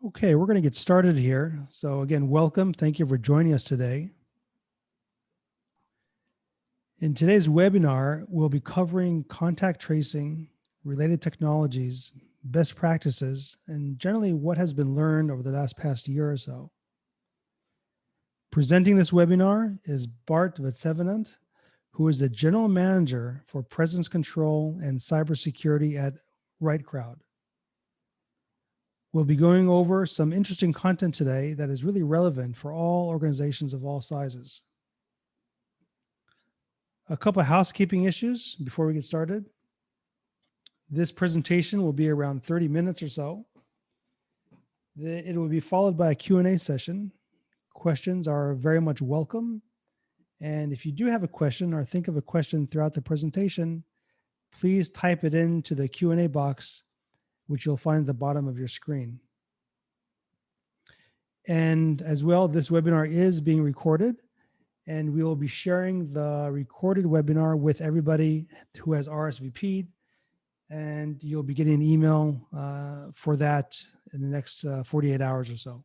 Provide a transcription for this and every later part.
Okay, we're going to get started here. So again, welcome. Thank you for joining us today. In today's webinar, we'll be covering contact tracing, related technologies, best practices, and generally what has been learned over the past year or so. Presenting this webinar is Bart Vetsevenant, who is the General Manager for Presence Control and Cybersecurity at RightCrowd. We'll be going over some interesting content today that is really relevant for all organizations of all sizes. A couple of housekeeping issues before we get started. This presentation will be around 30 minutes or so. It will be followed by a Q&A session. Questions are very much welcome. And if you do have a question or think of a question throughout the presentation, please type it into the Q&A box, which you'll find at the bottom of your screen. And as well, this webinar is being recorded, and we will be sharing the recorded webinar with everybody who has RSVP'd, and you'll be getting an email for that in the next 48 hours or so.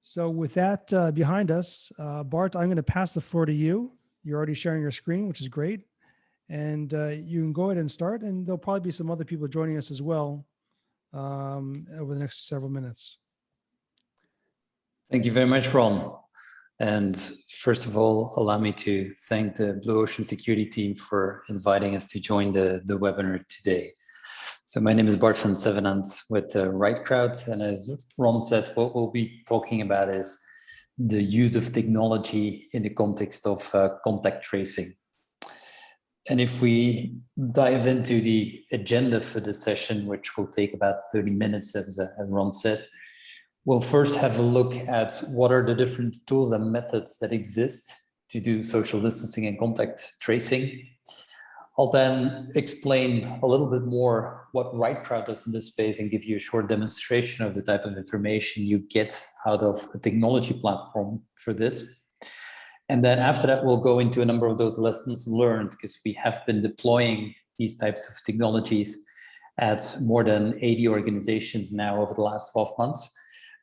So with that behind us, Bart, I'm going to pass the floor to you. You're already sharing your screen, which is great. And you can go ahead and start, and there'll probably be some other people joining us as well over the next several minutes. Thank you very much, Ron. And first of all, allow me to thank the Blue Ocean security team for inviting us to join the webinar today. So my name is Bart Vetsevenant with RightCrowd, and as Ron said, what we'll be talking about is the use of technology in the context of contact tracing. And if we dive into the agenda for this session, which will take about 30 minutes, as Ron said, we'll first have a look at what are the different tools and methods that exist to do social distancing and contact tracing. I'll then explain a little bit more what RightCrowd does in this space and give you a short demonstration of the type of information you get out of a technology platform for this. And then after that, we'll go into a number of those lessons learned, because we have been deploying these types of technologies at more than 80 organizations now over the last 12 months.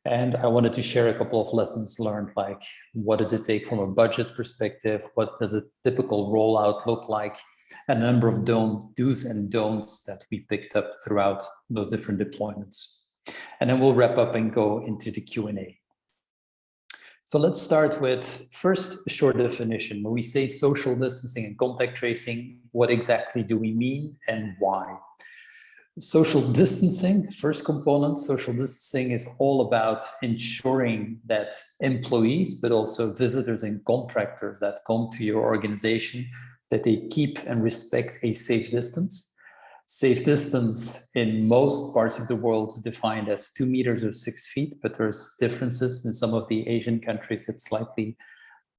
And I wanted to share a couple of lessons learned, like what does it take from a budget perspective? What does a typical rollout look like? And a number of do's and don'ts that we picked up throughout those different deployments. And then we'll wrap up and go into the Q&A. So let's start with first a short definition. When we say social distancing and contact tracing, what exactly do we mean and why? Social distancing, first component, social distancing is all about ensuring that employees, but also visitors and contractors that come to your organization, that they keep and respect a safe distance. Safe distance in most parts of the world is defined as 2 meters or 6 feet, but there's differences. In some of the Asian countries, it's slightly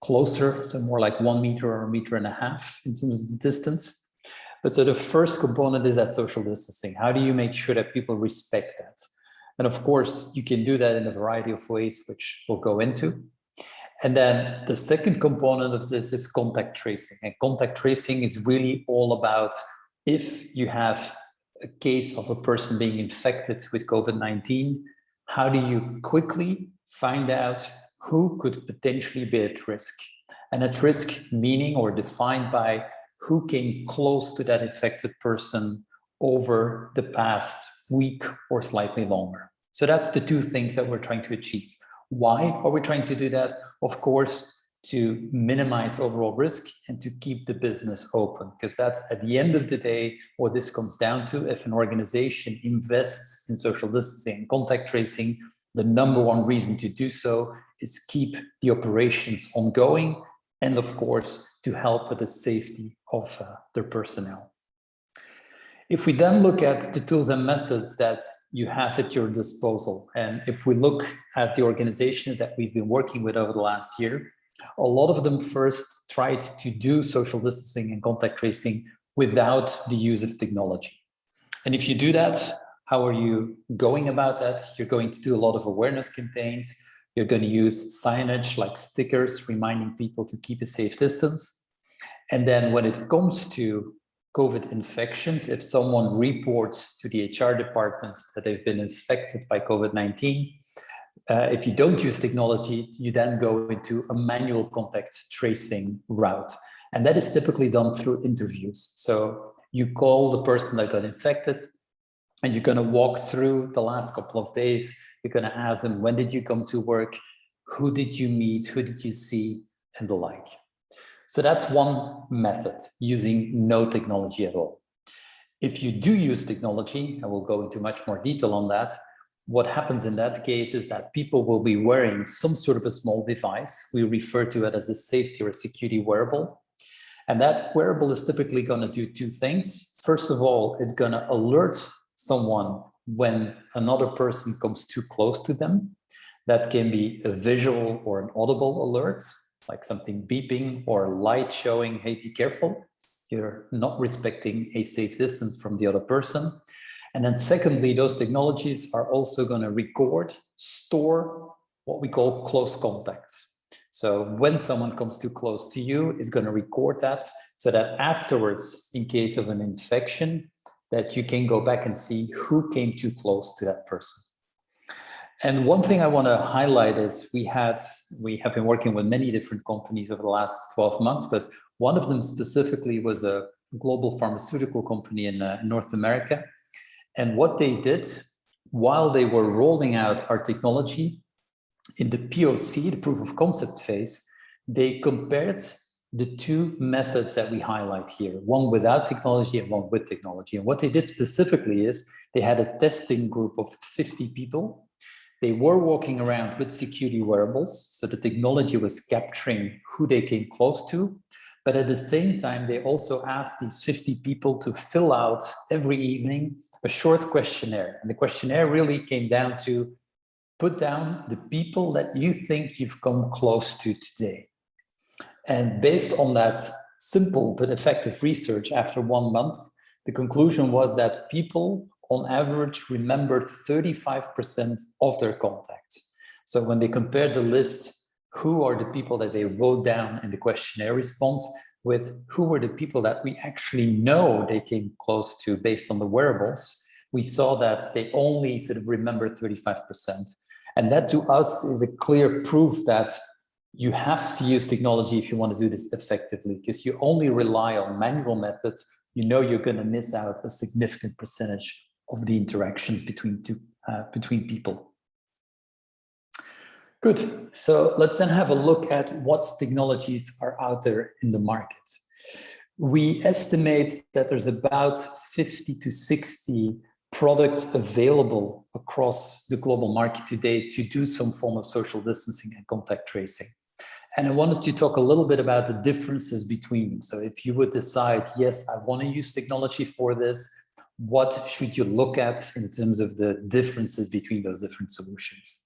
closer, so more like 1 meter or 1.5 meters in terms of the distance. But so the first component is that social distancing. How do you make sure that people respect that? And of course, you can do that in a variety of ways, which we'll go into. And then the second component of this is contact tracing. And contact tracing is really all about if you have a case of a person being infected with COVID-19, how do you quickly find out who could potentially be at risk? And at risk meaning or defined by who came close to that infected person over the past week or slightly longer. So that's the two things that we're trying to achieve. Why are we trying to do that? Of course, to minimize overall risk and to keep the business open, because that's at the end of the day what this comes down to. If an organization invests in social distancing and contact tracing, the number one reason to do so is keep the operations ongoing and of course to help with the safety of their personnel. If we then look at the tools and methods that you have at your disposal, and if we look at the organizations that we've been working with over the last year, a lot of them first tried to do social distancing and contact tracing without the use of technology. And if you do that, how are you going about that? You're going to do a lot of awareness campaigns. You're going to use signage like stickers reminding people to keep a safe distance. And then when it comes to COVID infections. If someone reports to the HR department that they've been infected by COVID-19, if you don't use technology, you then go into a manual contact tracing route. And that is typically done through interviews. So you call the person that got infected, and you're going to walk through the last couple of days. You're going to ask them, when did you come to work? Who did you meet? Who did you see? And the like. So that's one method, using no technology at all. If you do use technology, and we'll go into much more detail on that, what happens in that case is that people will be wearing some sort of a small device. We refer to it as a safety or security wearable. And that wearable is typically going to do two things. First of all, it's going to alert someone when another person comes too close to them. That can be a visual or an audible alert, like something beeping or a light showing, hey, be careful. You're not respecting a safe distance from the other person. And then secondly, those technologies are also going to record, store what we call close contacts. So when someone comes too close to you, it's going to record that so that afterwards, in case of an infection, that you can go back and see who came too close to that person. And one thing I want to highlight is we have been working with many different companies over the last 12 months, but one of them specifically was a global pharmaceutical company in North America. And what they did while they were rolling out our technology in the POC, the proof of concept phase, they compared the two methods that we highlight here, one without technology and one with technology. And what they did specifically is they had a testing group of 50 people. They were walking around with security wearables, so the technology was capturing who they came close to. But at the same time, they also asked these 50 people to fill out every evening a short questionnaire. And the questionnaire really came down to put down the people that you think you've come close to today. And based on that simple but effective research, after 1 month, the conclusion was that people on average remembered 35% of their contacts. So when they compared the list, who are the people that they wrote down in the questionnaire response with who were the people that we actually know they came close to based on the wearables, we saw that they only sort of remembered 35%. And that to us is a clear proof that you have to use technology if you want to do this effectively, because you only rely on manual methods, you know you're going to miss out a significant percentage of the interactions between people. Good. So let's then have a look at what technologies are out there in the market. We estimate that there's about 50 to 60 products available across the global market today to do some form of social distancing and contact tracing. And I wanted to talk a little bit about the differences between them. So if you would decide, yes, I want to use technology for this, what should you look at in terms of the differences between those different solutions?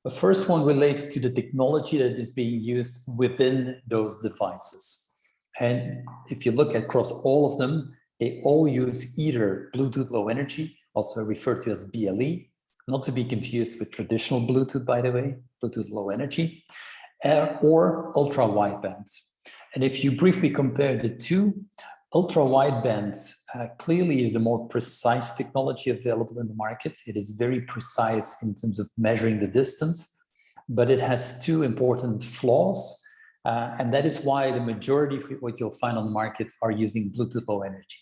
The first one relates to the technology that is being used within those devices. And if you look across all of them, they all use either Bluetooth Low Energy, also referred to as BLE, not to be confused with traditional Bluetooth, by the way, Bluetooth Low Energy, or ultra wideband. And if you briefly compare the two, ultra wideband clearly is the more precise technology available in the market. It is very precise in terms of measuring the distance, but it has two important flaws. And that is why the majority of what you'll find on the market are using Bluetooth Low Energy.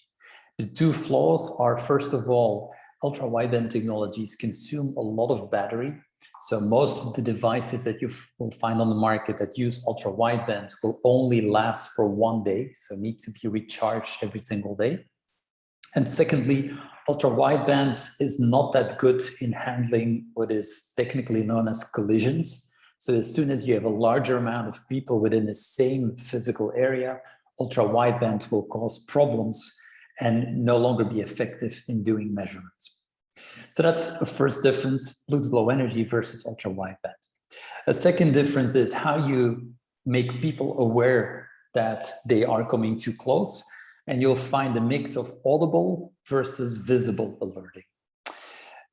The two flaws are, first of all, ultra wideband technologies consume a lot of battery. So most of the devices that you will find on the market that use ultra wideband will only last for 1 day, so need to be recharged every single day. And secondly, ultra wideband is not that good in handling what is technically known as collisions. So as soon as you have a larger amount of people within the same physical area, ultra wideband will cause problems and no longer be effective in doing measurements. So that's the first difference, Bluetooth Low Energy versus ultra wideband. A second difference is how you make people aware that they are coming too close, and you'll find a mix of audible versus visible alerting.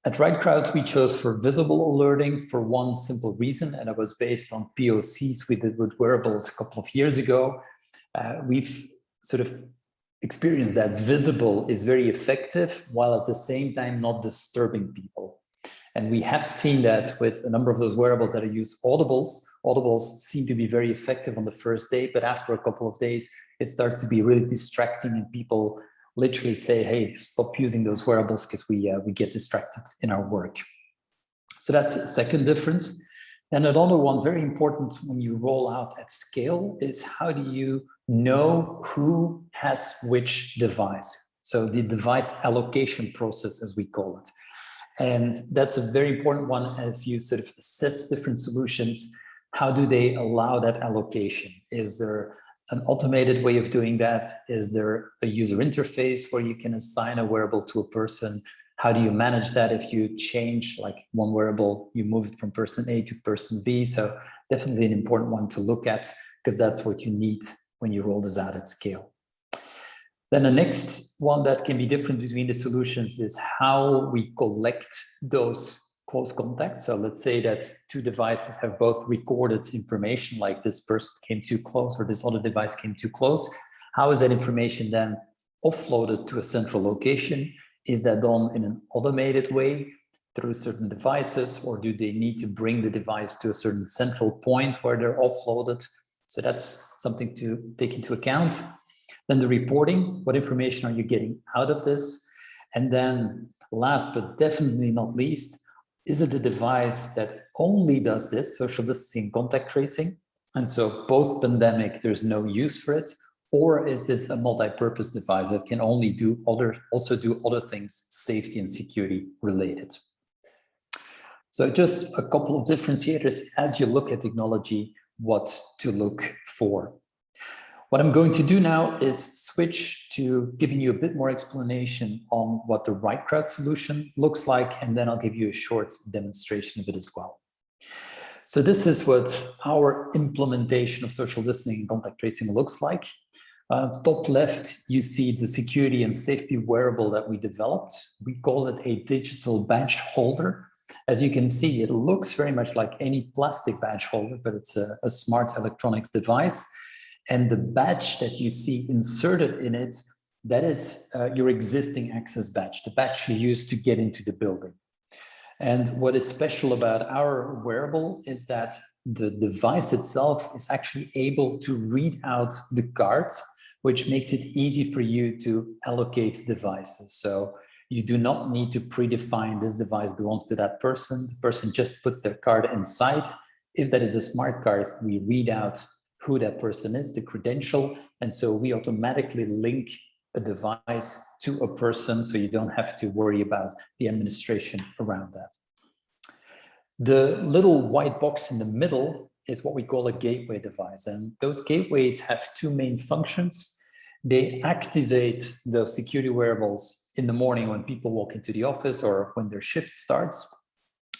At RightCrowd, we chose for visible alerting for one simple reason, and it was based on POCs we did with wearables a couple of years ago. We've sort of experience that visible is very effective while at the same time not disturbing people. And we have seen that with a number of those wearables that use audibles. Audibles seem to be very effective on the first day, but after a couple of days, it starts to be really distracting and people literally say, hey, stop using those wearables because we get distracted in our work. So that's a second difference. And another one, very important when you roll out at scale, is how do you know who has which device? So the device allocation process, as we call it. And that's a very important one as you sort of assess different solutions. How do they allow that allocation? Is there an automated way of doing that? Is there a user interface where you can assign a wearable to a person? How do you manage that if you change like one wearable, you move it from person A to person B? So definitely an important one to look at because that's what you need when you roll this out at scale. Then the next one that can be different between the solutions is how we collect those close contacts. So let's say that two devices have both recorded information, like this person came too close or this other device came too close. How is that information then offloaded to a central location? Is that done in an automated way through certain devices, or do they need to bring the device to a certain central point where they're offloaded? So that's something to take into account. Then the reporting, what information are you getting out of this? And then last but definitely not least, is it a device that only does this, social distancing, contact tracing? And so post-pandemic, there's no use for it. Or is this a multi-purpose device that can only do also do other things, safety and security related? So just a couple of differentiators as you look at technology, what to look for. What I'm going to do now is switch to giving you a bit more explanation on what the right crowd solution looks like, and then I'll give you a short demonstration of it as well. So this is what our implementation of social distancing and contact tracing looks like. Top left, you see the security and safety wearable that we developed. We call it a digital badge holder. As you can see, it looks very much like any plastic badge holder, but it's a smart electronics device. And the badge that you see inserted in it, that is your existing access badge, the badge you use to get into the building. And what is special about our wearable is that the device itself is actually able to read out the card, which makes it easy for you to allocate devices. So you do not need to predefine this device belongs to that person. The person just puts their card inside. If that is a smart card, we read out who that person is, the credential, and so we automatically link a device to a person, so you don't have to worry about the administration around that. The little white box in the middle is what we call a gateway device, and those gateways have two main functions. They activate the security wearables in the morning when people walk into the office or when their shift starts.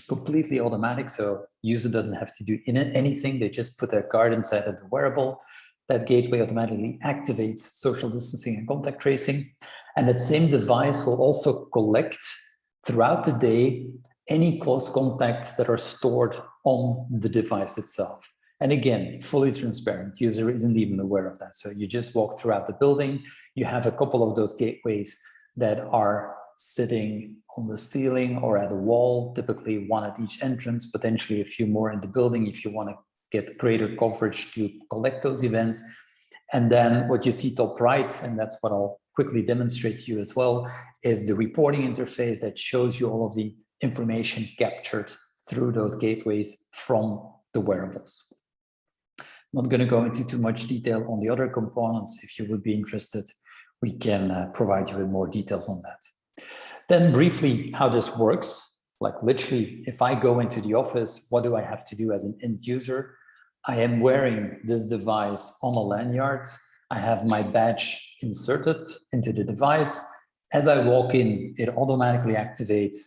Completely automatic, so user doesn't have to do anything. They just put their card inside of the wearable. That gateway automatically activates social distancing and contact tracing. And that same device will also collect throughout the day any close contacts that are stored on the device itself. And again, fully transparent. User isn't even aware of that. So you just walk throughout the building. You have a couple of those gateways that are sitting on the ceiling or at a wall, typically one at each entrance, potentially a few more in the building if you want to get greater coverage to collect those events. And then what you see top right, and that's what I'll quickly demonstrate to you as well, is the reporting interface that shows you all of the information captured through those gateways from the wearables. I'm not going to go into too much detail on the other components. If you would be interested, we can provide you with more details on that. Then briefly, how this works, like literally, if I go into the office, what do I have to do as an end user? I am wearing this device on a lanyard. I have my badge inserted into the device. As I walk in, it automatically activates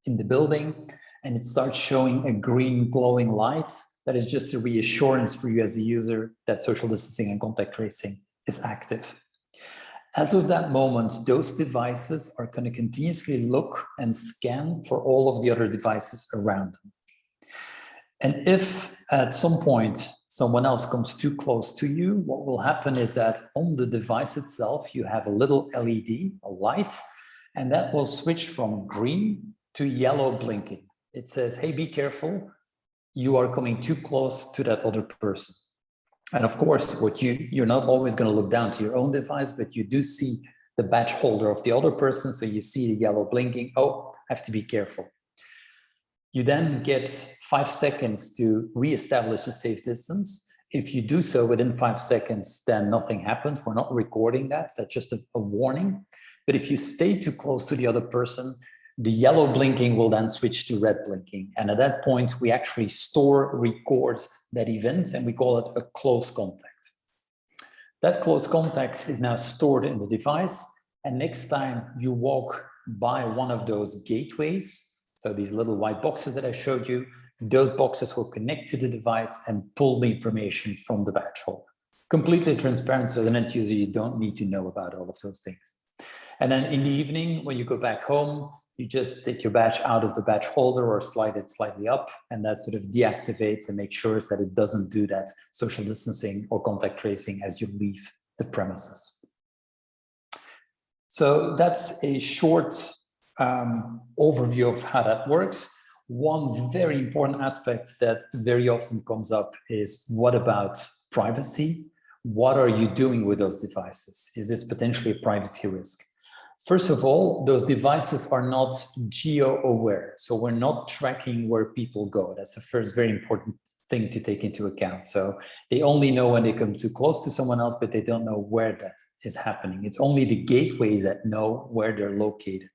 in the building and it starts showing a green glowing light. That is just a reassurance for you as a user that social distancing and contact tracing is active. As of that moment, those devices are going to continuously look and scan for all of the other devices around them. And if at some point someone else comes too close to you, what will happen is that on the device itself, you have a little LED, a light, and that will switch from green to yellow blinking. It says, hey, be careful, you are coming too close to that other person. And of course, you're not always going to look down to your own device, but you do see the badge holder of the other person. So you see the yellow blinking. Oh, I have to be careful. You then get 5 seconds to reestablish a safe distance. If you do so within 5 seconds, then nothing happens. We're not recording that. That's just a warning. But if you stay too close to the other person, the yellow blinking will then switch to red blinking. And at that point, we actually record that event, and we call it a close contact. That close contact is now stored in the device. And next time you walk by one of those gateways, so these little white boxes that I showed you, those boxes will connect to the device and pull the information from the badge holder. Completely transparent, so as an end user, you don't need to know about all of those things. And then in the evening, when you go back home, you just take your badge out of the badge holder or slide it slightly up, and that sort of deactivates and makes sure that it doesn't do that social distancing or contact tracing as you leave the premises. So that's a short overview of how that works. One very important aspect that very often comes up is, what about privacy? What are you doing with those devices? Is this potentially a privacy risk? First of all, those devices are not geo-aware, so we're not tracking where people go. That's the first very important thing to take into account. So they only know when they come too close to someone else, but they don't know where that is happening. It's only the gateways that know where they're located.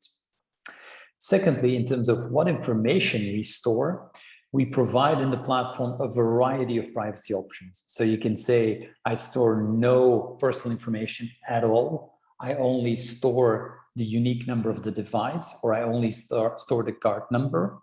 Secondly, in terms of what information we store, we provide in the platform a variety of privacy options. So you can say, I store no personal information at all. I only store the unique number of the device, or I only store the card number.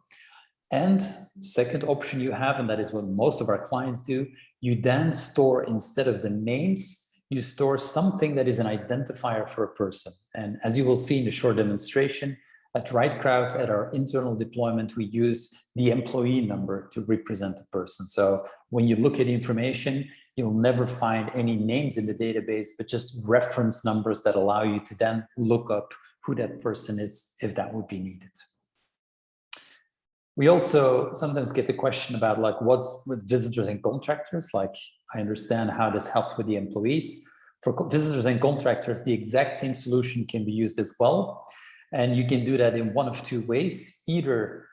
And second option you have, and that is what most of our clients do, you then store, instead of the names, you store something that is an identifier for a person. And as you will see in the short demonstration, at RightCrowd, at our internal deployment, we use the employee number to represent the person. So when you look at information, you'll never find any names in the database, but just reference numbers that allow you to then look up who that person is, if that would be needed. We also sometimes get the question about, like, what's with visitors and contractors? Like, I understand how this helps with the employees. For visitors and contractors, the exact same solution can be used as well. And you can do that in one of two ways, either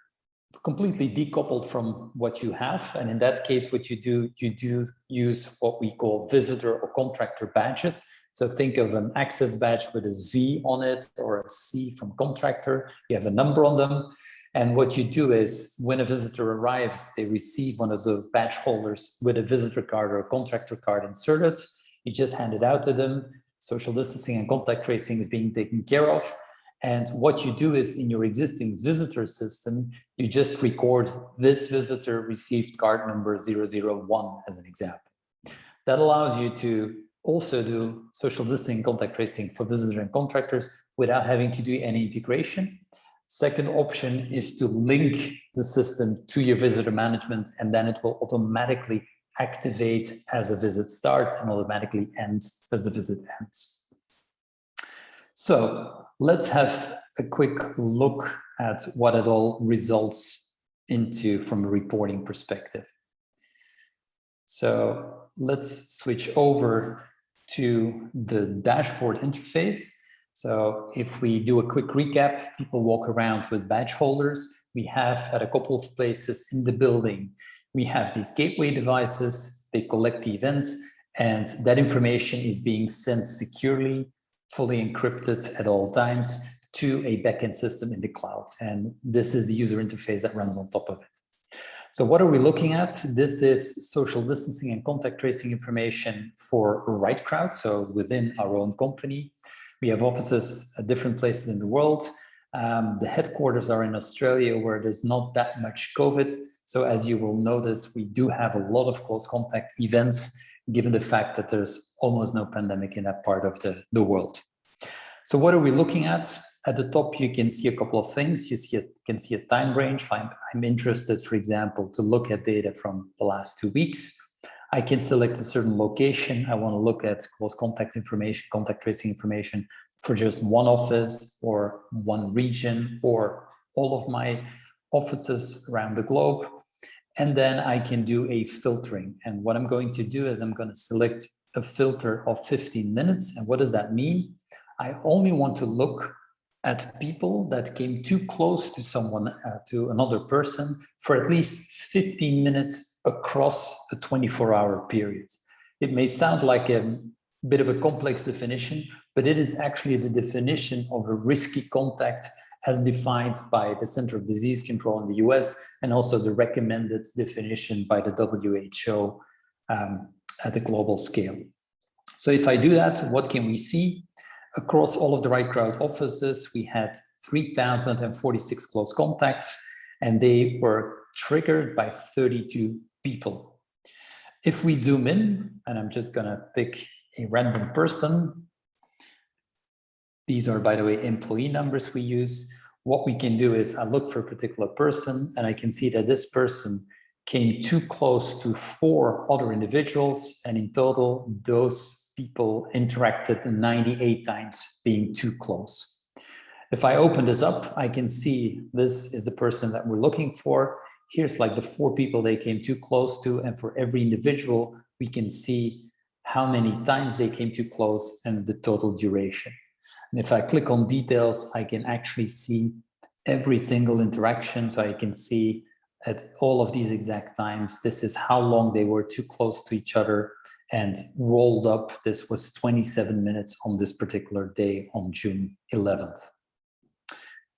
completely decoupled from what you have. And in that case, what you do use what we call visitor or contractor badges. So think of an access badge with a V on it or a C from contractor. You have a number on them. And what you do is, when a visitor arrives, they receive one of those badge holders with a visitor card or a contractor card inserted. You just hand it out to them. Social distancing and contact tracing is being taken care of. And what you do is, in your existing visitor system, you just record this visitor received card number 001 as an example. That allows you to also do social distancing contact tracing for visitors and contractors without having to do any integration. Second option is to link the system to your visitor management, and then it will automatically activate as a visit starts and automatically ends as the visit ends. So let's have a quick look at what it all results into from a reporting perspective. So let's switch over to the dashboard interface. So if we do a quick recap, people walk around with badge holders. We have, at a couple of places in the building, we have these gateway devices. They collect the events, and that information is being sent securely, fully encrypted at all times, to a backend system in the cloud. And this is the user interface that runs on top of it. So what are we looking at? This is social distancing and contact tracing information for RightCrowd, so within our own company. We have offices at different places in the world. The headquarters are in Australia, where there's not that much COVID. So as you will notice, we do have a lot of close contact events, given the fact that there's almost no pandemic in that part of the world. So what are we looking at? At the top, you can see a couple of things. You can see a time range. I'm interested, for example, to look at data from the last 2 weeks. I can select a certain location. I want to look at close contact information, contact tracing information for just one office or one region or all of my offices around the globe. And then I can do a filtering. And what I'm going to do is I'm going to select a filter of 15 minutes. And what does that mean? I only want to look at people that came too close to someone, to another person for at least 15 minutes across a 24-hour period. It may sound like a bit of a complex definition, but it is actually the definition of a risky contact as defined by the Center of Disease Control in the US, and also the recommended definition by the WHO at the global scale. So if I do that, what can we see? Across all of the Right Crowd offices, we had 3,046 close contacts, and they were triggered by 32 people. If we zoom in, and I'm just gonna pick a random person. These are, by the way, employee numbers we use. What we can do is I look for a particular person, and I can see that this person came too close to 4 other individuals, and in total, those people interacted 98 times, being too close. If I open this up, I can see this is the person that we're looking for. Here's like the 4 people they came too close to, and for every individual, we can see how many times they came too close and the total duration. And if I click on details, I can actually see every single interaction. So I can see at all of these exact times, this is how long they were too close to each other, and rolled up, this was 27 minutes on this particular day on June 11th.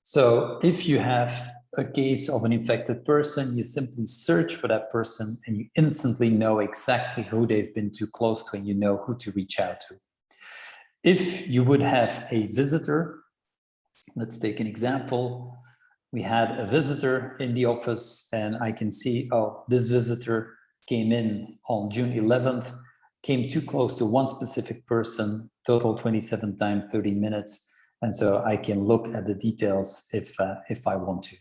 So if you have a case of an infected person, you simply search for that person and you instantly know exactly who they've been too close to, and you know who to reach out to. If you would have a visitor, let's take an example. We had a visitor in the office, and I can see, oh, this visitor came in on June 11th, came too close to one specific person, total 27 times 30 minutes. And so I can look at the details if I want to.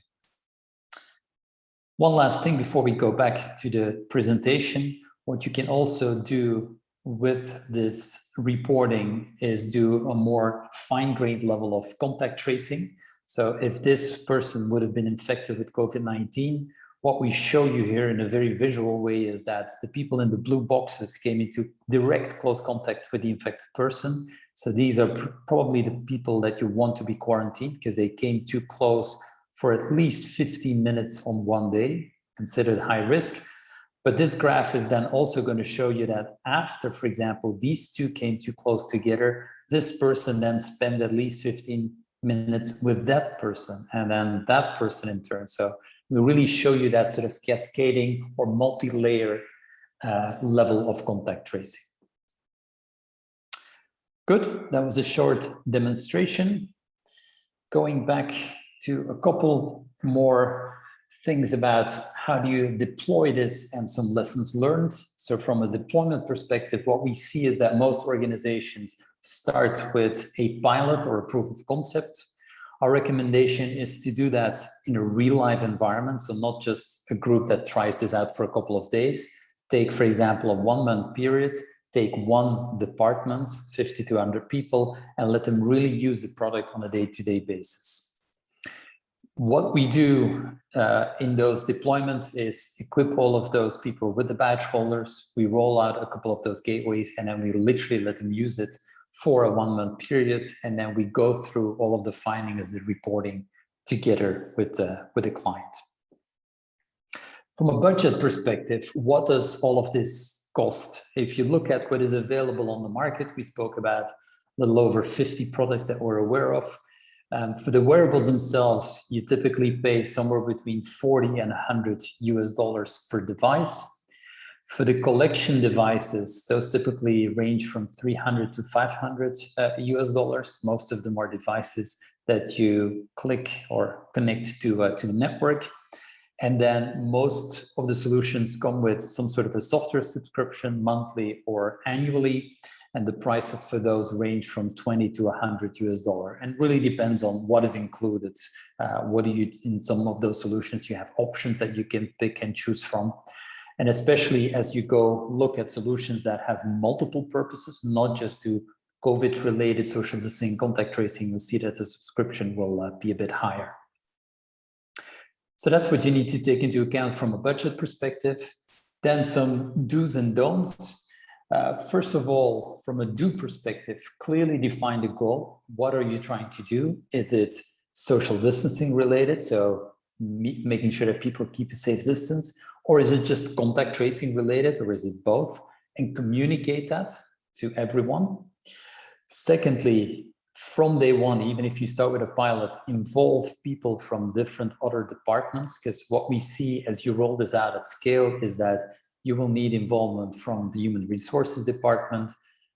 One last thing before we go back to the presentation, what you can also do with this reporting is do a more fine-grained level of contact tracing. So if this person would have been infected with COVID-19, what we show you here in a very visual way is that the people in the blue boxes came into direct close contact with the infected person. So these are probably the people that you want to be quarantined because they came too close for at least 15 minutes on one day, considered high risk. But this graph is then also going to show you that after, for example, these two came too close together, this person then spent at least 15 minutes with that person, and then that person in turn. So we really show you that sort of cascading or multi-layer level of contact tracing. Good, that was a short demonstration. Going back to a couple more things about how do you deploy this and some lessons learned. So from a deployment perspective, what we see is that most organizations start with a pilot or a proof of concept. Our recommendation is to do that in a real live environment. So not just a group that tries this out for a couple of days. Take, for example, a 1-month period, take one department, 50 to 100 people, and let them really use the product on a day-to-day basis. What we do in those deployments is equip all of those people with the badge holders. We roll out a couple of those gateways, and then we literally let them use it for a 1-month period. And then we go through all of the findings, the reporting together with the client. From a budget perspective, what does all of this cost? If you look at what is available on the market, we spoke about a little over 50 products that we're aware of. For the wearables themselves, you typically pay somewhere between 40 and 100 US dollars per device. For the collection devices, those typically range from 300 to 500 US dollars. Most of them are devices that you click or connect to the network. And then most of the solutions come with some sort of a software subscription monthly or annually. And the prices for those range from 20 to 100 US dollar, and really depends on what is included. What do you, in some of those solutions, you have options that you can pick and choose from. And especially as you go look at solutions that have multiple purposes, not just to COVID-related social distancing, contact tracing, you'll see that the subscription will be a bit higher. So that's what you need to take into account from a budget perspective. Then some do's and don'ts. First of all, from a do perspective, clearly define the goal. What are you trying to do? Is it social distancing related? So making sure that people keep a safe distance, or is it just contact tracing related, or is it both? And communicate that to everyone. Secondly, from day one, even if you start with a pilot, involve people from different other departments, because what we see as you roll this out at scale is that you will need involvement from the human resources department,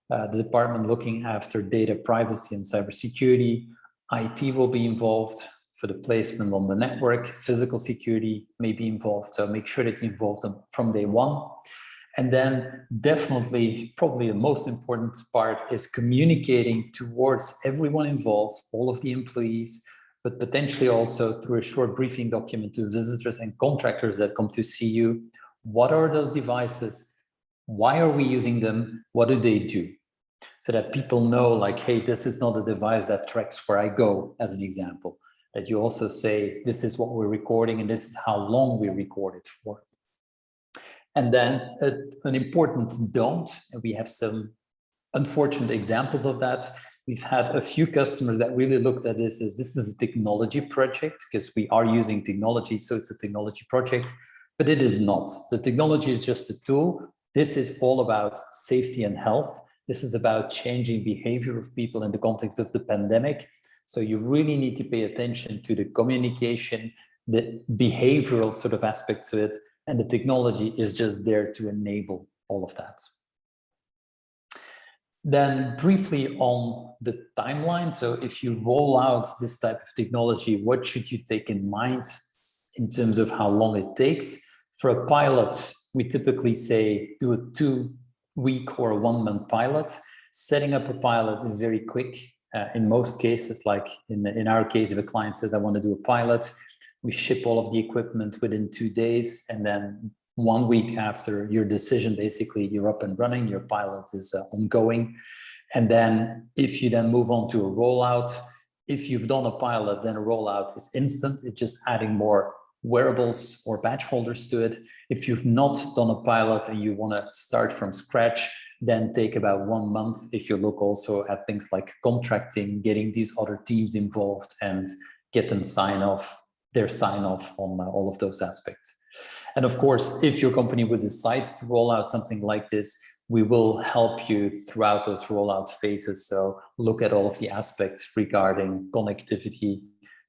the department looking after data privacy and cybersecurity. IT will be involved for the placement on the network. Physical security may be involved. So make sure that you involve them from day one. And then definitely, probably the most important part is communicating towards everyone involved, all of the employees, but potentially also through a short briefing document to visitors and contractors that come to see you. What are those devices? Why are we using them? What do they do? So that people know, like, hey, this is not a device that tracks where I go, as an example. That you also say, this is what we're recording and this is how long we record it for. And then an important don't, and we have some unfortunate examples of that. We've had a few customers that really looked at this as this is a technology project, because we are using technology, so it's a technology project, but it is not. The technology is just a tool. This is all about safety and health. This is about changing behavior of people in the context of the pandemic. So you really need to pay attention to the communication, the behavioral sort of aspects of it, and the technology is just there to enable all of that. Then briefly on the timeline. So if you roll out this type of technology, what should you take in mind in terms of how long it takes? For a pilot, we typically say do a 2-week or a 1-month pilot. Setting up a pilot is very quick. In most cases, like in our case, if a client says, I want to do a pilot, we ship all of the equipment within 2 days. And then 1 week after your decision, basically you're up and running, your pilot is ongoing. And then if you then move on to a rollout, if you've done a pilot, then a rollout is instant. It's just adding more wearables or badge holders to it. If you've not done a pilot and you want to start from scratch, then take about 1 month. If you look also at things like contracting, getting these other teams involved and get them their sign off on all of those aspects. And of course, if your company would decide to roll out something like this, we will help you throughout those rollout phases. So look at all of the aspects regarding connectivity,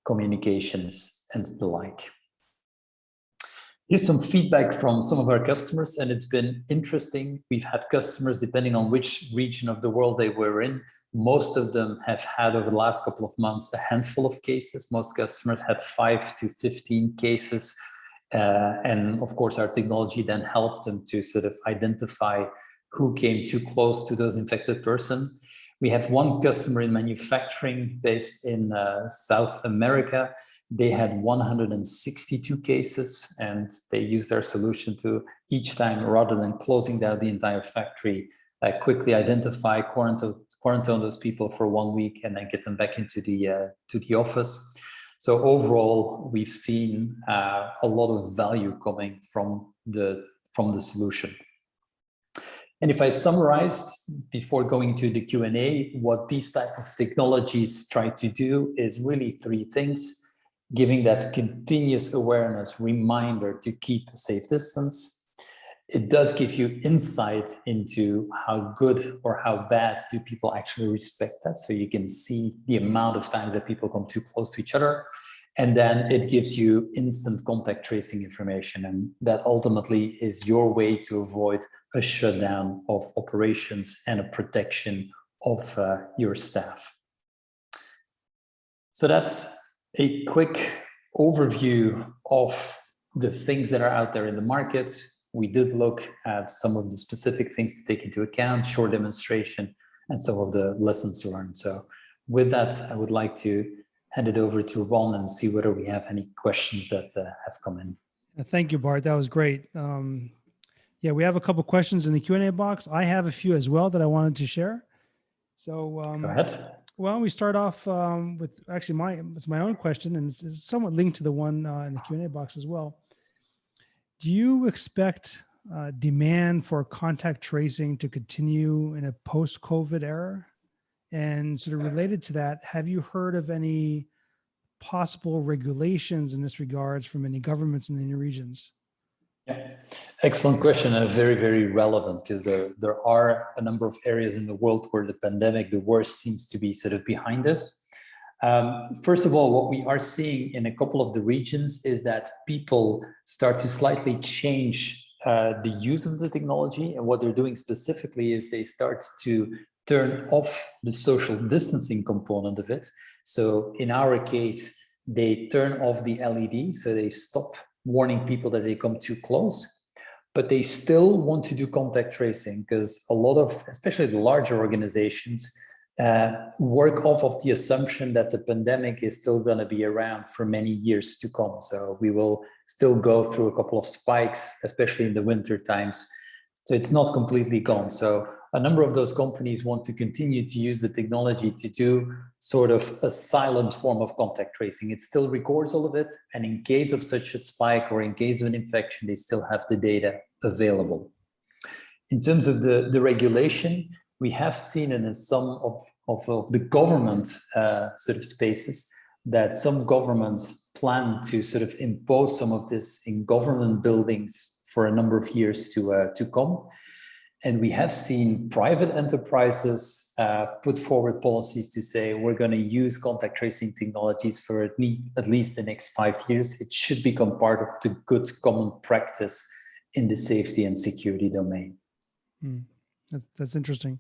communications, and the like. Here's some feedback from some of our customers, and it's been interesting. We've had customers, depending on which region of the world they were in, most of them have had over the last couple of months a handful of cases. Most customers had 5 to 15 cases. And of course, our technology then helped them to sort of identify who came too close to those infected person. We have one customer in manufacturing based in South America. They had 162 cases, and they used our solution to each time, rather than closing down the entire factory, quickly identify, quarantine those people for 1 week, and then get them back into the office. So overall, we've seen a lot of value coming from the solution. And if I summarize before going to the Q&A, what these type of technologies try to do is really 3 things: giving that continuous awareness reminder to keep a safe distance. It does give you insight into how good or how bad do people actually respect that. So you can see the amount of times that people come too close to each other. And then it gives you instant contact tracing information. And that ultimately is your way to avoid a shutdown of operations and a protection of your staff. So that's a quick overview of the things that are out there in the market. We did look at some of the specific things to take into account, short demonstration, and some of the lessons learned. So with that, I would like to hand it over to Ron and see whether we have any questions that have come in. Thank you, Bart. That was great. Yeah, we have a couple questions in the Q&A box. I have a few as well that I wanted to share. So, Go ahead. well, we start off with actually it's my own question, and it's somewhat linked to the one in the Q&A box as well. Do you expect demand for contact tracing to continue in a post-COVID era? And sort of related to that, have you heard of any possible regulations in this regards from any governments in any regions? Yeah, excellent question, and very, very relevant, because there are a number of areas in the world where the pandemic, the worst seems to be sort of behind us. First of all, what we are seeing in a couple of the regions is that people start to slightly change the use of the technology, and what they're doing specifically is they start to turn off the social distancing component of it. So in our case, they turn off the LED, so they stop warning people that they come too close, but they still want to do contact tracing, because a lot of, especially the larger organizations, work off of the assumption that the pandemic is still going to be around for many years to come. So we will still go through a couple of spikes, especially in the winter times. So it's not completely gone. So a number of those companies want to continue to use the technology to do sort of a silent form of contact tracing. It still records all of it, and in case of such a spike or in case of an infection, they still have the data available. In terms of the regulation, we have seen in some of the government sort of spaces that some governments plan to sort of impose some of this in government buildings for a number of years to come. And we have seen private enterprises put forward policies to say, we're going to use contact tracing technologies for at least the next 5 years. It should become part of the good common practice in the safety and security domain. That's interesting.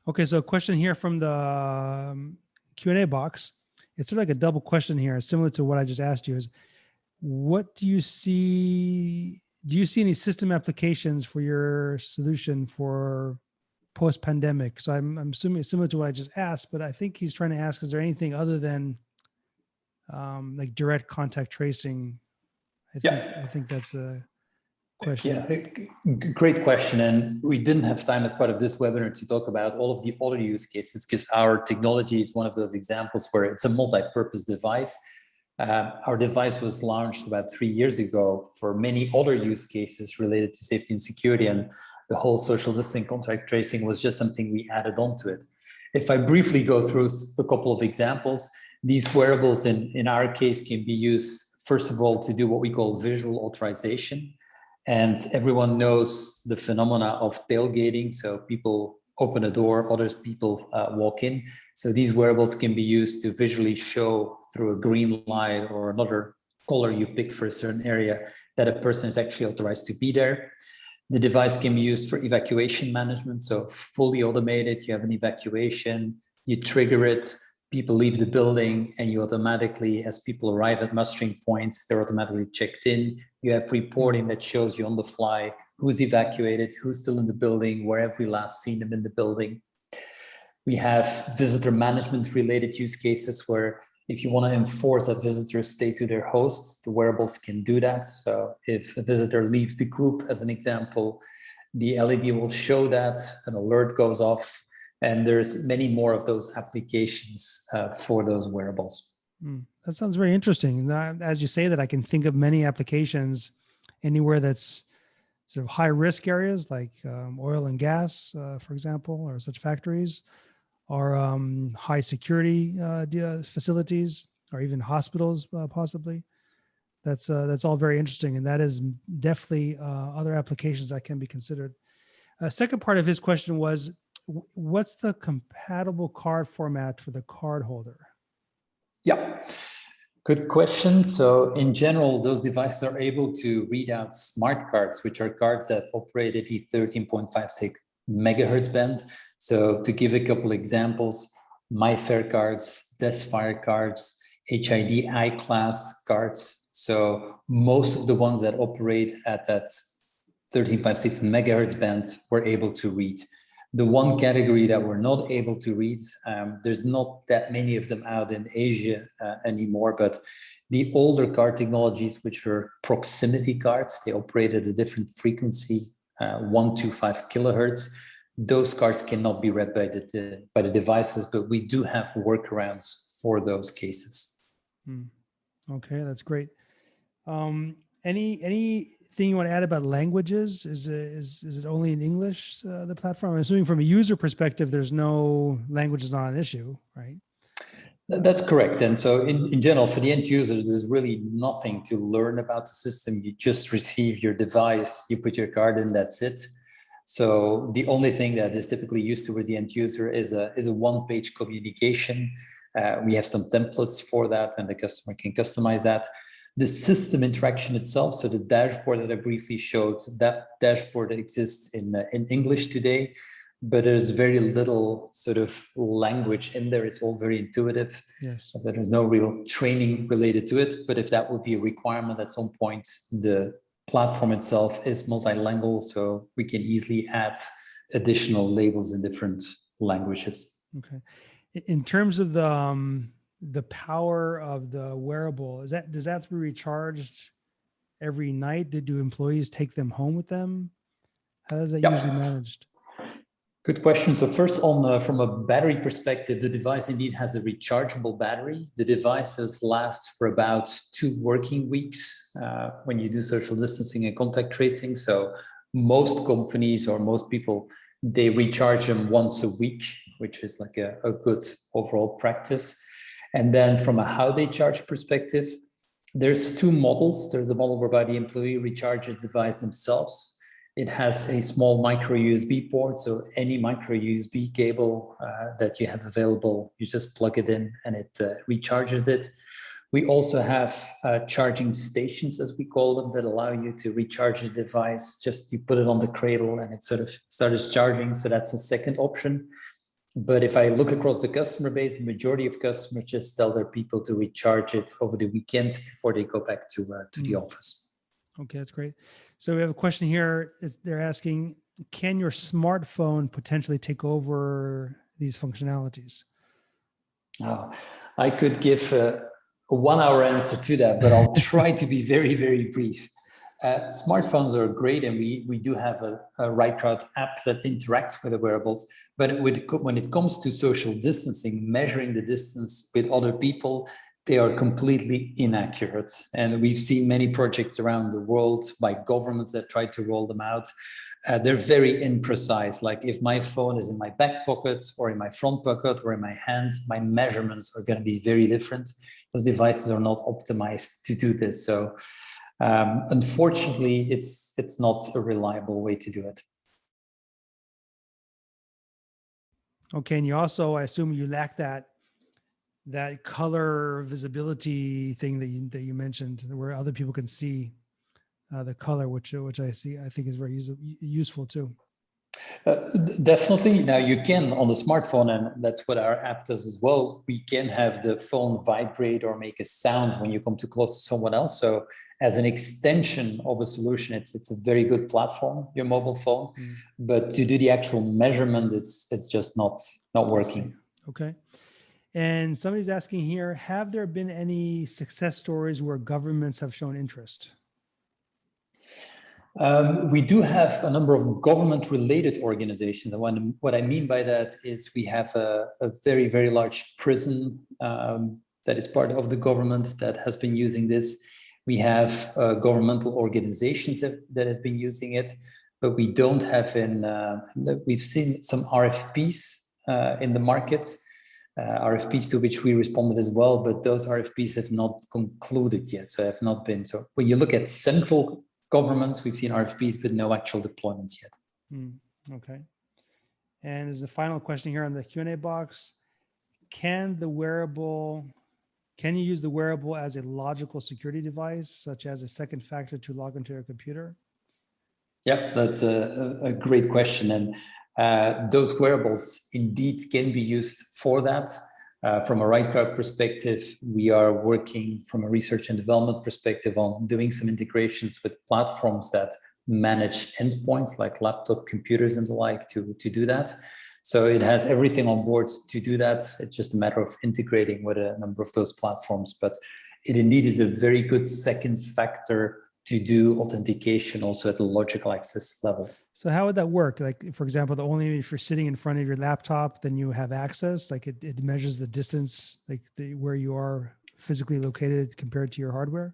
Okay, so a question here from the Q&A box. It's sort of like a double question here, similar to what I just asked you, is what do you see? Do you see any system applications for your solution for post-pandemic? So I'm assuming it's similar to what I just asked, but I think he's trying to ask, is there anything other than like direct contact tracing? I think that's a question. Yeah, great question. And we didn't have time as part of this webinar to talk about all of the other use cases, because our technology is one of those examples where it's a multi-purpose device. Our device was launched about 3 years ago for many other use cases related to safety and security, and the whole social distancing contact tracing was just something we added onto it. If I briefly go through a couple of examples, these wearables in our case can be used, first of all, to do what we call visual authorization. And everyone knows the phenomena of tailgating. So people open a door, other people walk in. So these wearables can be used to visually show through a green light or another color you pick for a certain area that a person is actually authorized to be there. The device can be used for evacuation management. So fully automated, you have an evacuation, you trigger it, people leave the building, and you automatically, as people arrive at mustering points, they're automatically checked in. You have reporting that shows you on the fly who's evacuated, who's still in the building, where have we last seen them in the building. We have visitor management related use cases where if you want to enforce that visitors stay to their hosts, the wearables can do that. So if a visitor leaves the group, as an example, the LED will show that, an alert goes off, and there's many more of those applications for those wearables. That sounds very interesting. As you say that, I can think of many applications anywhere that's sort of high risk areas like oil and gas, for example, or such factories, or high security facilities, or even hospitals, possibly. That's all very interesting, and that is definitely other applications that can be considered. Second part of his question was, what's the compatible card format for the card holder? Yeah, good question. So in general, those devices are able to read out smart cards, which are cards that operate at the 13.56 megahertz band. So to give a couple examples, MyFair cards, Desfire cards, HID I-class cards. So most of the ones that operate at that 13.56 megahertz band were able to read. The one category that we're not able to read, there's not that many of them out in Asia anymore, but the older card technologies, which were proximity cards, they operate at a different frequency 125 kilohertz. Those cards cannot be read by the devices, but we do have workarounds for those cases. Okay, that's great. Anything you want to add about languages? Is it only in English, the platform? I'm assuming from a user perspective, there's no languages not an issue, right? That's correct. And so in general, for the end user, there's really nothing to learn about the system. You just receive your device, you put your card in, that's it. So the only thing that is typically used towards the end user is a one-page communication. We have some templates for that, and the customer can customize that. The system interaction itself, so the dashboard that I briefly showed, that dashboard exists in English today, but there's very little sort of language in there. It's all very intuitive. Yes. So there's no real training related to it. But if that would be a requirement at some point, the platform itself is multilingual, so we can easily add additional labels in different languages. Okay. In terms of the power of the wearable, does that have to be recharged every night? Do employees take them home with them? How is that usually managed? Good question. So first from a battery perspective, the device indeed has a rechargeable battery. The devices last for about 2 working weeks when you do social distancing and contact tracing. So most companies or most people, they recharge them once a week, which is like a good overall practice. And then from a how they charge perspective, there's 2 models. There's a model whereby the employee recharges the device themselves. It has a small micro USB port, so any micro USB cable that you have available, you just plug it in and it recharges it. We also have charging stations, as we call them, that allow you to recharge the device. Just you put it on the cradle and it sort of starts charging. So that's a second option. But if I look across the customer base, the majority of customers just tell their people to recharge it over the weekend before they go back to the office. Okay, that's great. So we have a question here. They're asking, can your smartphone potentially take over these functionalities? I could give a 1-hour answer to that, but I'll try to be very, very brief. Smartphones are great, and we do have a Right Route app that interacts with the wearables. But when it comes to social distancing, measuring the distance with other people, they are completely inaccurate. And we've seen many projects around the world by governments that try to roll them out. They're very imprecise. Like if my phone is in my back pocket or in my front pocket or in my hand, my measurements are going to be very different. Those devices are not optimized to do this. So unfortunately, it's not a reliable way to do it. Okay, and you also, I assume you lack that color visibility thing that you mentioned, where other people can see the color, which I think is very useful too. Definitely. Now you can on the smartphone, and that's what our app does as well. We can have the phone vibrate or make a sound when you come too close to someone else. So as an extension of a solution, it's a very good platform, your mobile phone. But to do the actual measurement, it's just not working. Okay. And somebody's asking here, have there been any success stories where governments have shown interest? We do have a number of government-related organizations. And what I mean by that is we have a very, very large prison that is part of the government that has been using this. We have governmental organizations that have been using it, but we don't have we've seen some RFPs in the market. RFPs to which we responded as well, but those RFPs have not concluded yet, so have not been. So when you look at central governments, we've seen RFPs, but no actual deployments yet. Okay. And as a final question here on the Q&A box, can you use the wearable as a logical security device, such as a second factor to log into your computer? Yeah, that's a great question. And those wearables indeed can be used for that. From a Right Route perspective, we are working from a research and development perspective on doing some integrations with platforms that manage endpoints like laptop computers and the like to do that. So it has everything on board to do that. It's just a matter of integrating with a number of those platforms. But it indeed is a very good second factor to do authentication also at the logical access level. So how would that work? Like, for example, only if you're sitting in front of your laptop, then you have access, like it measures the distance, like where you are physically located compared to your hardware?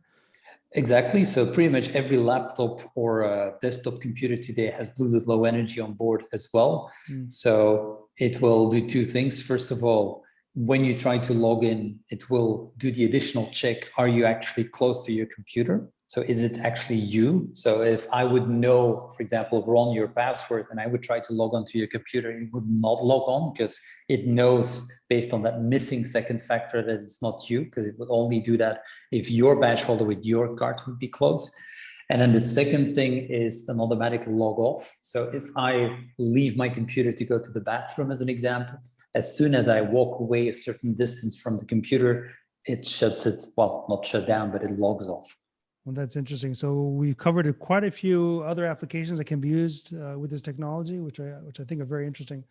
Exactly. So pretty much every laptop or desktop computer today has Bluetooth Low Energy on board as well. So it will do two things. First of all, when you try to log in, it will do the additional check. Are you actually close to your computer? So is it actually you? So if I would know, for example, Ron, your password, and I would try to log onto your computer, it would not log on because it knows based on that missing second factor that it's not you, because it would only do that if your badge holder with your card would be close. And then the second thing is an automatic log off. So if I leave my computer to go to the bathroom, as an example, as soon as I walk away a certain distance from the computer, it shuts it, well, not shut down, but it logs off. Well, that's interesting. So we've covered quite a few other applications that can be used with this technology, which I think are very interesting.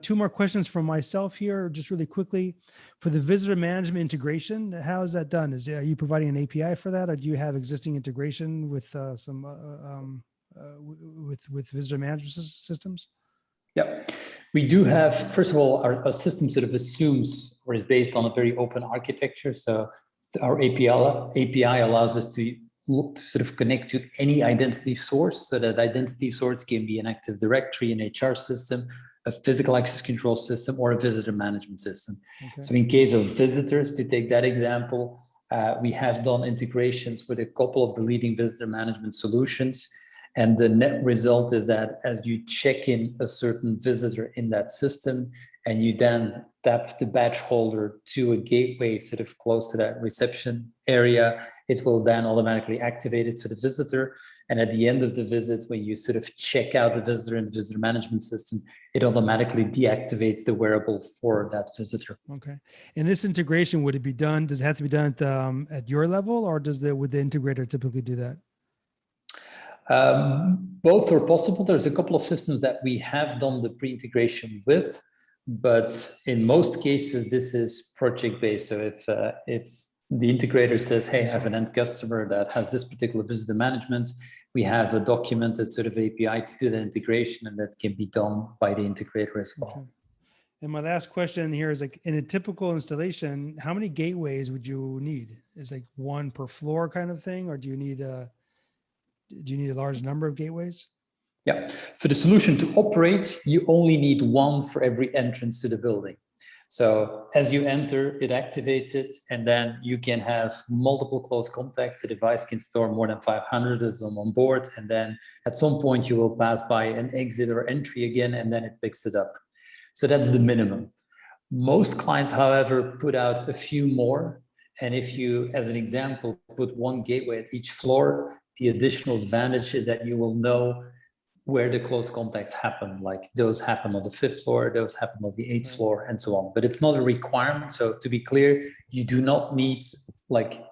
Two more questions from myself here, just really quickly. For the visitor management integration, how is that done? Are you providing an API for that, or do you have existing integration with with visitor management systems? Yeah, we do have, first of all, our system sort of assumes or is based on a very open architecture. So our API allows us to sort of connect to any identity source. So that identity source can be an Active Directory, an HR system, a physical access control system, or a visitor management system. Okay. So in case of visitors, to take that example, we have done integrations with a couple of the leading visitor management solutions. And the net result is that as you check in a certain visitor in that system, and you then tap the badge holder to a gateway sort of close to that reception area, it will then automatically activate it to the visitor. And at the end of the visit, when you sort of check out the visitor in the visitor management system, it automatically deactivates the wearable for that visitor. Okay. And this integration, would it be done, does it have to be done at your level, or would the integrator typically do that? Both are possible. There's a couple of systems that we have done the pre-integration with, but in most cases, this is project-based. So if the integrator says, hey, I have an end customer that has this particular visitor management, we have a documented sort of API to do the integration, and that can be done by the integrator as well. Okay. And my last question here is, like, in a typical installation, how many gateways would you need? Is like one per floor kind of thing, or do you need a large number of gateways? Yeah, for the solution to operate, you only need one for every entrance to the building. So as you enter, it activates it, and then you can have multiple close contacts. The device can store more than 500 of them on board, and then at some point you will pass by an exit or entry again, and then it picks it up. So that's the minimum. Most clients, however, put out a few more. And if you, as an example, put one gateway at each floor, the additional advantage is that you will know where the close contacts happen. Like those happen on the 5th floor, those happen on the 8th floor, and so on. But it's not a requirement. So to be clear, you do not need like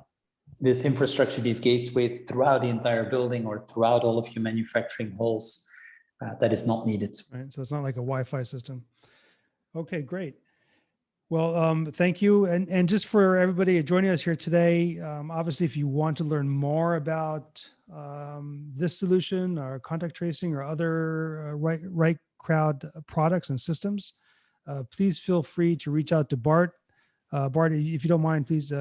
this infrastructure, these gateways throughout the entire building or throughout all of your manufacturing halls. That is not needed. Right. So it's not like a Wi-Fi system. Okay, great. Well, thank you. And just for everybody joining us here today, obviously, if you want to learn more about this solution or contact tracing or other right crowd products and systems, please feel free to reach out to Bart. Bart, if you don't mind, please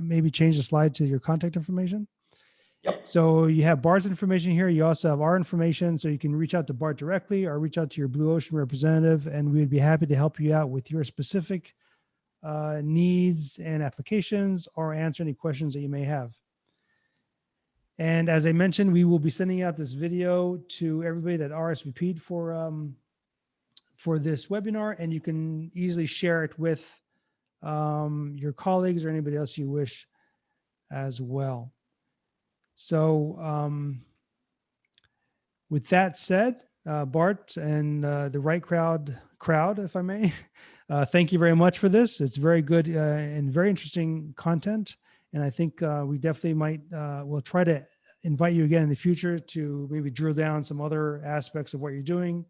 maybe change the slide to your contact information. Yep. So you have Bart's information here. You also have our information, so you can reach out to Bart directly or reach out to your Blue Ocean representative, and we'd be happy to help you out with your specific needs and applications, or answer any questions that you may have. And as I mentioned, we will be sending out this video to everybody that RSVP'd for this webinar, and you can easily share it with your colleagues or anybody else you wish as well. So with that said, Bart and the right crowd, if I may, thank you very much for this. It's very good and very interesting content. And I think we definitely we'll try to invite you again in the future to maybe drill down some other aspects of what you're doing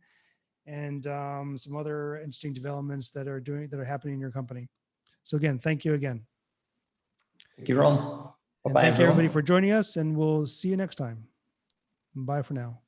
and some other interesting developments that are happening in your company. So again, thank you again. Thank you, Ron. And Bye-bye, thank you everybody everyone. for joining us, and we'll see you next time. Bye for now.